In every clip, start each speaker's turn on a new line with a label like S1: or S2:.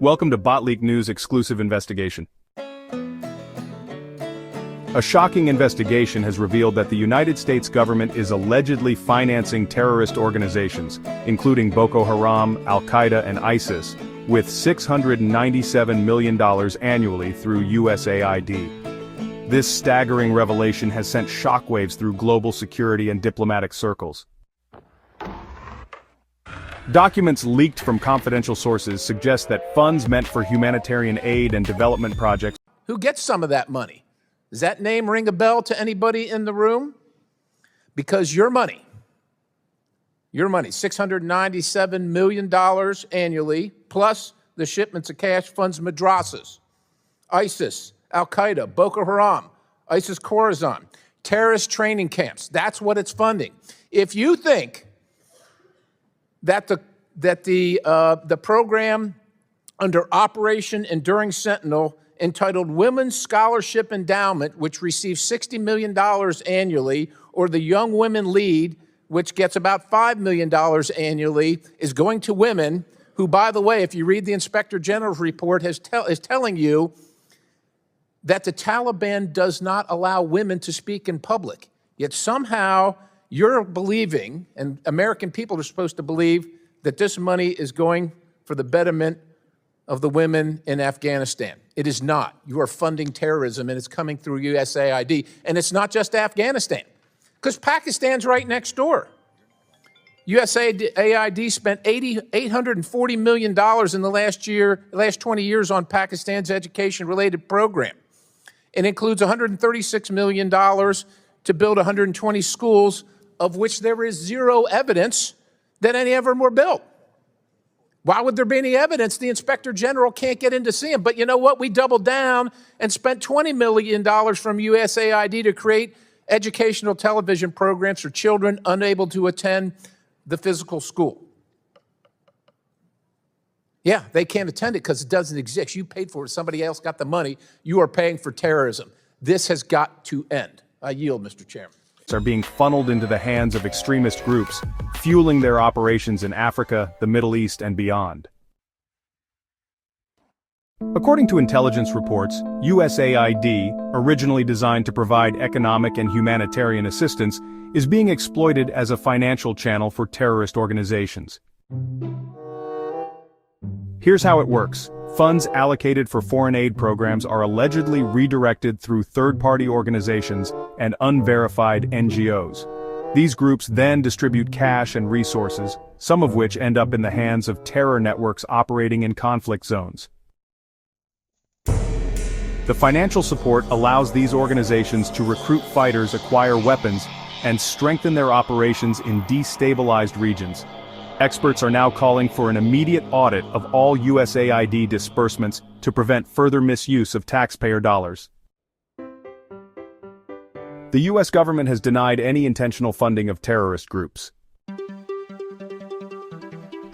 S1: Welcome to Botleak News exclusive investigation. A shocking investigation has revealed that the United States government is allegedly financing terrorist organizations, including Boko Haram, Al-Qaeda and ISIS, with $697 million annually through USAID. This staggering revelation has sent shockwaves through global security and diplomatic circles. Documents leaked from confidential sources suggest that funds meant for humanitarian aid and development projects.
S2: Who gets some of that money? Does that name ring a bell to anybody in the room? Because your money, $697 million annually, plus the shipments of cash funds madrasas, ISIS, Al-Qaeda, Boko Haram, ISIS Khorasan, terrorist training camps. That's what it's funding. If you think that the program under Operation Enduring Sentinel entitled Women's Scholarship Endowment, which receives $60 million annually, or the Young Women Lead, which gets about $5 million annually, is going to women who, by the way, if you read the Inspector General's report, is telling you that the Taliban does not allow women to speak in public. Yet somehow you're believing, and American people are supposed to believe, that this money is going for the betterment of the women in Afghanistan. It is not. You are funding terrorism, and it's coming through USAID. And it's not just Afghanistan, because Pakistan's right next door. USAID spent $840 million in the last 20 years on Pakistan's education-related program. It includes $136 million to build 120 schools, of which there is zero evidence that any of them were built. Why would there be any evidence? The Inspector General can't get in to see them. But you know what? We doubled down and spent $20 million from USAID to create educational television programs for children unable to attend the physical school. Yeah, they can't attend it because it doesn't exist. You paid for it. Somebody else got the money. You are paying for terrorism. This has got to end. I yield, Mr. Chairman.
S1: Are being funneled into the hands of extremist groups, fueling their operations in Africa, the Middle East, and beyond. According to intelligence reports, USAID, originally designed to provide economic and humanitarian assistance, is being exploited as a financial channel for terrorist organizations. Here's how it works. Funds allocated for foreign aid programs are allegedly redirected through third-party organizations and unverified NGOs. These groups then distribute cash and resources, some of which end up in the hands of terror networks operating in conflict zones. The financial support allows these organizations to recruit fighters, acquire weapons, and strengthen their operations in destabilized regions. Experts are now calling for an immediate audit of all USAID disbursements to prevent further misuse of taxpayer dollars. The U.S. government has denied any intentional funding of terrorist groups.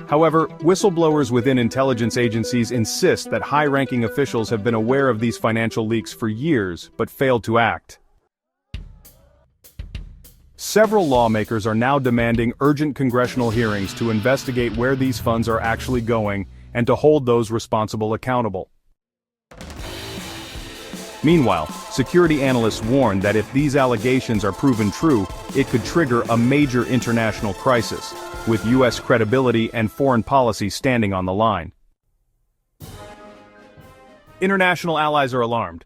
S1: However, whistleblowers within intelligence agencies insist that high-ranking officials have been aware of these financial leaks for years but failed to act. Several lawmakers are now demanding urgent congressional hearings to investigate where these funds are actually going and to hold those responsible accountable. Meanwhile, security analysts warn that if these allegations are proven true, it could trigger a major international crisis, with U.S. credibility and foreign policy standing on the line. International allies are alarmed.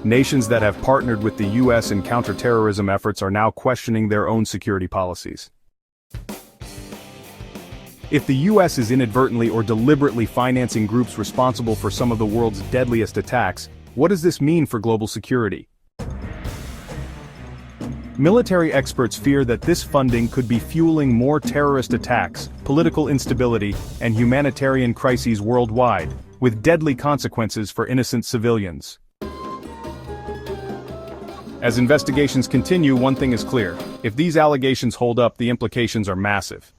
S1: Nations that have partnered with the U.S. in counterterrorism efforts are now questioning their own security policies. If the U.S. is inadvertently or deliberately financing groups responsible for some of the world's deadliest attacks, what does this mean for global security? Military experts fear that this funding could be fueling more terrorist attacks, political instability, and humanitarian crises worldwide, with deadly consequences for innocent civilians. As investigations continue, one thing is clear. If these allegations hold up, the implications are massive.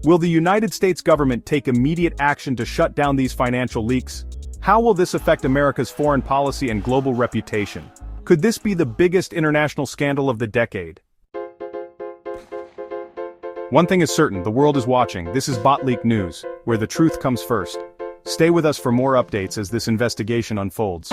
S1: Will the United States government take immediate action to shut down these financial leaks? How will this affect America's foreign policy and global reputation? Could this be the biggest international scandal of the decade? One thing is certain, the world is watching. This is Botleak News, where the truth comes first. Stay with us for more updates as this investigation unfolds.